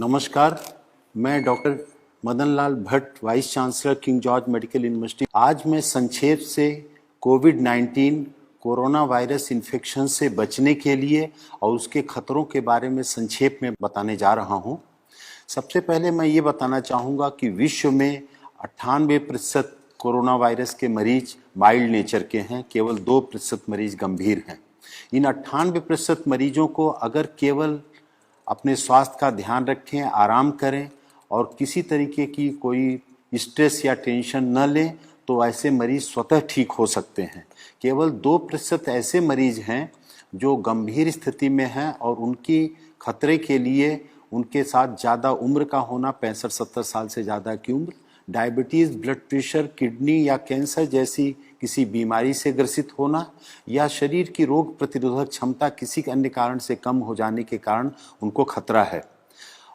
नमस्कार, मैं doctor Madan Lal Bhatt, vice chancellor King George medical university. आज मैं संक्षेप से कोविड-19 कोरोना वायरस इन्फेक्शन से बचने के लिए और उसके खतरों के बारे में संक्षेप में बताने जा रहा हूं। सबसे पहले मैं ये बताना चाहूँगा कि विश्व में 98% कोरोना वायरस के मरीज माइल्ड नेचर के हैं, केवल 2% मरीज गंभीर हैं। इन 98% मरीजों को अगर केवल अपने स्वास्थ्य का ध्यान रखें, आराम करें और किसी तरीके की कोई स्ट्रेस या टेंशन न लें तो ऐसे मरीज स्वतः ठीक हो सकते हैं। केवल 2% ऐसे मरीज हैं जो गंभीर स्थिति में हैं और उनकी खतरे के लिए उनके साथ ज़्यादा उम्र का होना, 65-70 साल से ज़्यादा की उम्र, डायबिटीज़, ब्लड प्रेशर, किडनी या कैंसर जैसी किसी बीमारी से ग्रसित होना या शरीर की रोग प्रतिरोधक क्षमता किसी अन्य कारण से कम हो जाने के कारण उनको खतरा है।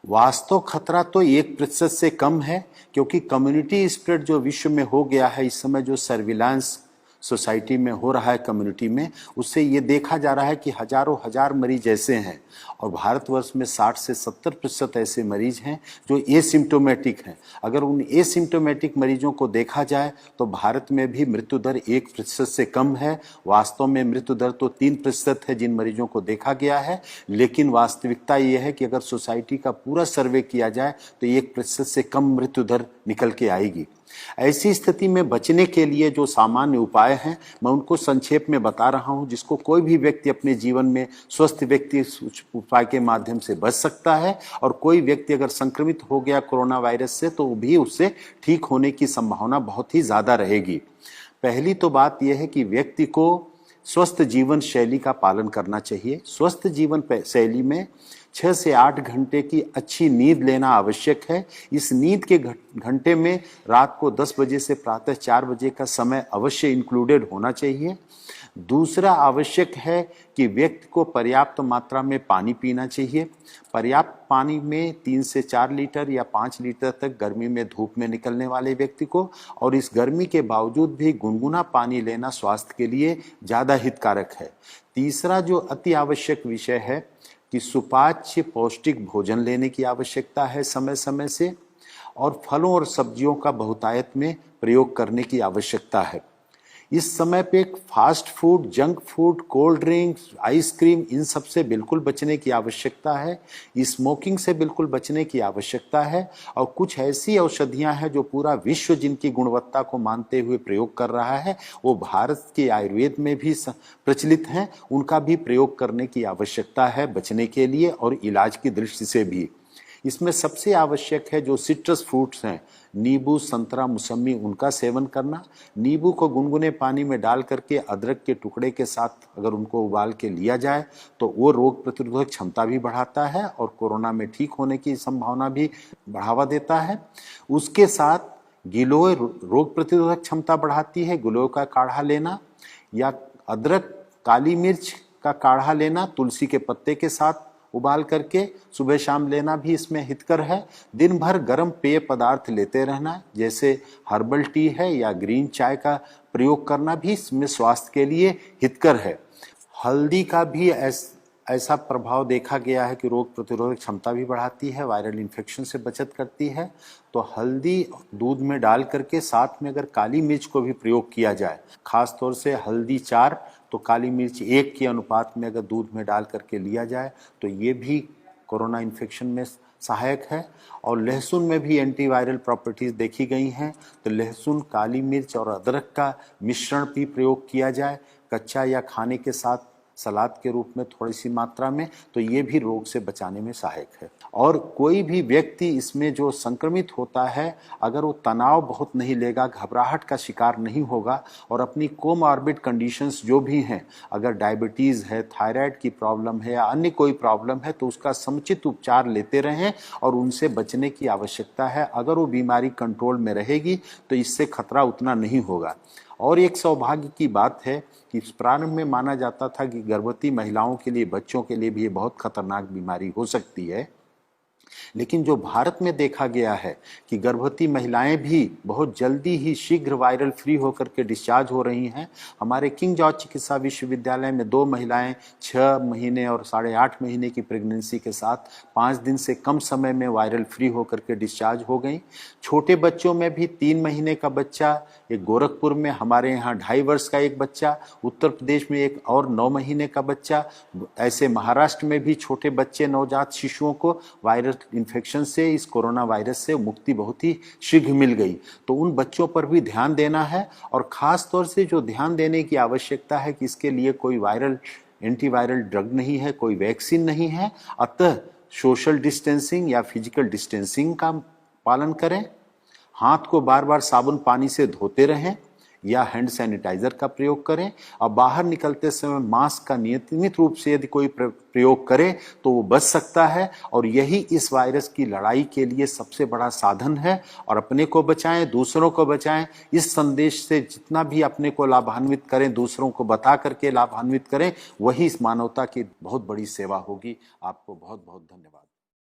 वास्तव खतरा तो 1% से कम है, क्योंकि कम्युनिटी स्प्रेड जो विश्व में हो गया है इस समय, जो सर्विलांस सोसाइटी में हो रहा है कम्युनिटी में, उससे ये देखा जा रहा है कि हजारों हजार मरीज ऐसे हैं और भारतवर्ष में 60 से 70% ऐसे मरीज हैं जो एसिम्टोमेटिक हैं। अगर उन एसिम्टोमेटिक मरीजों को देखा जाए तो भारत में भी मृत्यु दर 1% से कम है। वास्तव में मृत्यु दर तो 3% है जिन मरीजों को देखा गया है, लेकिन वास्तविकता ये है कि अगर सोसाइटी का पूरा सर्वे किया जाए तो 1% से कम मृत्यु दर निकल के आएगी। ऐसी स्थिति में बचने के लिए जो सामान्य उपाय हैं मैं उनको संक्षेप में बता रहा हूं, जिसको कोई भी व्यक्ति अपने जीवन में, स्वस्थ व्यक्ति उपाय के माध्यम से बच सकता है। और कोई व्यक्ति अगर संक्रमित हो गया कोरोना वायरस से तो भी उससे ठीक होने की संभावना बहुत ही ज्यादा रहेगी। पहली तो बात यह है कि व्यक्ति को स्वस्थ जीवन शैली का पालन करना चाहिए। स्वस्थ जीवन शैली में 6 से 8 घंटे की अच्छी नींद लेना आवश्यक है। इस नींद के घंटे में रात को 10 बजे से प्रातः 4 बजे का समय अवश्य इंक्लूडेड होना चाहिए। दूसरा आवश्यक है कि व्यक्ति को पर्याप्त मात्रा में पानी पीना चाहिए। पर्याप्त पानी में 3 से 4 लीटर या 5 लीटर तक गर्मी में धूप में निकलने वाले व्यक्ति को, और इस गर्मी के बावजूद भी गुनगुना पानी लेना स्वास्थ्य के लिए ज़्यादा हितकारक है। तीसरा जो अति आवश्यक विषय है कि सुपाच्य पौष्टिक भोजन लेने की आवश्यकता है समय समय से, और फलों और सब्जियों का बहुतायत में प्रयोग करने की आवश्यकता है। इस समय पे fast food, junk food, cold drinks, ice cream, इन सब से बिल्कुल बचने की आवश्यकता है। स्मोकिंग से बिल्कुल बचने की आवश्यकता है। और कुछ ऐसी औषधियां हैं जो पूरा विश्व जिनकी गुणवत्ता को मानते हुए प्रयोग कर रहा है, वो भारत के आयुर्वेद में भी प्रचलित हैं, उनका भी प्रयोग करने की आवश्यकता है बचने के लिए और इलाज की दृष्टि से भी। इसमें सबसे आवश्यक है जो सिट्रस फ्रूट्स हैं, नींबू, संतरा, मौसमी, उनका सेवन करना। नींबू को गुनगुने पानी में डाल करके अदरक के टुकड़े के साथ अगर उनको उबाल के लिया जाए तो वो रोग प्रतिरोधक क्षमता भी बढ़ाता है और कोरोना में ठीक होने की संभावना भी बढ़ावा देता है। उसके साथ गिलोय रोग प्रतिरोधक क्षमता बढ़ाती है, गिलोय का काढ़ा लेना या अदरक, काली मिर्च का काढ़ा लेना तुलसी के पत्ते के साथ उबाल करके सुबह शाम लेना भी इसमें हितकर है। दिन भर गर्म पेय पदार्थ लेते रहना, जैसे हर्बल टी है या ग्रीन चाय का प्रयोग करना भी इसमें स्वास्थ्य के लिए हितकर है। हल्दी का भी ऐसा प्रभाव देखा गया है कि रोग प्रतिरोधक क्षमता भी बढ़ाती है, वायरल इन्फेक्शन से बचत करती है। तो हल्दी दूध में डाल करके साथ में अगर काली मिर्च को भी प्रयोग किया जाए, खास तौर से हल्दी 4 तो काली मिर्च 1 के अनुपात में अगर दूध में डाल करके लिया जाए तो ये भी कोरोना इन्फेक्शन में सहायक है। और लहसुन में भी एंटीवायरल प्रॉपर्टीज देखी गई हैं, तो लहसुन, काली मिर्च और अदरक का मिश्रण भी प्रयोग किया जाए कच्चा या खाने के साथ सलाद के रूप में थोड़ी सी मात्रा में, तो ये भी रोग से बचाने में सहायक है। और कोई भी व्यक्ति इसमें जो संक्रमित होता है, अगर वो तनाव बहुत नहीं लेगा, घबराहट का शिकार नहीं होगा और अपनी कोमॉर्बिड कंडीशंस जो भी हैं, अगर डायबिटीज़ है, थायराइड की प्रॉब्लम है या अन्य कोई प्रॉब्लम है, तो उसका समुचित उपचार लेते रहें और उनसे बचने की आवश्यकता है। अगर वो बीमारी कंट्रोल में रहेगी तो इससे खतरा उतना नहीं होगा। और एक सौभाग्य की बात है कि प्रारंभ में माना जाता था कि गर्भवती महिलाओं के लिए, बच्चों के लिए भी ये बहुत खतरनाक बीमारी हो सकती है, लेकिन जो भारत में देखा गया है कि गर्भवती महिलाएं भी बहुत जल्दी ही शीघ्र वायरल फ्री होकर के डिस्चार्ज हो रही हैं। हमारे किंग जॉर्ज चिकित्सा विश्वविद्यालय में 2 महिलाएं 6 महीने और 8.5 महीने की प्रेगनेंसी के साथ 5 दिन से कम समय में वायरल फ्री होकर के डिस्चार्ज हो गई। छोटे बच्चों में भी 3 महीने का बच्चा, एक गोरखपुर में, हमारे यहाँ 2.5 वर्ष का एक बच्चा, उत्तर प्रदेश में एक और 9 महीने का बच्चा, ऐसे महाराष्ट्र में भी छोटे बच्चे नवजात शिशुओं को वायरल इन्फेक्शन से, इस कोरोना वायरस से मुक्ति बहुत ही शीघ्र मिल गई। तो उन बच्चों पर भी ध्यान देना है और खास तौर से जो ध्यान देने की आवश्यकता है कि इसके लिए कोई वायरल एंटीवायरल ड्रग नहीं है, कोई वैक्सीन नहीं है, अतः सोशल डिस्टेंसिंग या फिजिकल डिस्टेंसिंग का पालन करें, हाथ को बार बार साबुन पानी से धोते रहें या हैंड सैनिटाइजर का प्रयोग करें और बाहर निकलते समय मास्क का नियमित रूप से यदि कोई प्रयोग करे तो वो बच सकता है। और यही इस वायरस की लड़ाई के लिए सबसे बड़ा साधन है। और अपने को बचाएं, दूसरों को बचाएं। इस संदेश से जितना भी अपने को लाभान्वित करें, दूसरों को बता करके लाभान्वित करें, वही इस मानवता की बहुत बड़ी सेवा होगी। आपको बहुत बहुत धन्यवाद।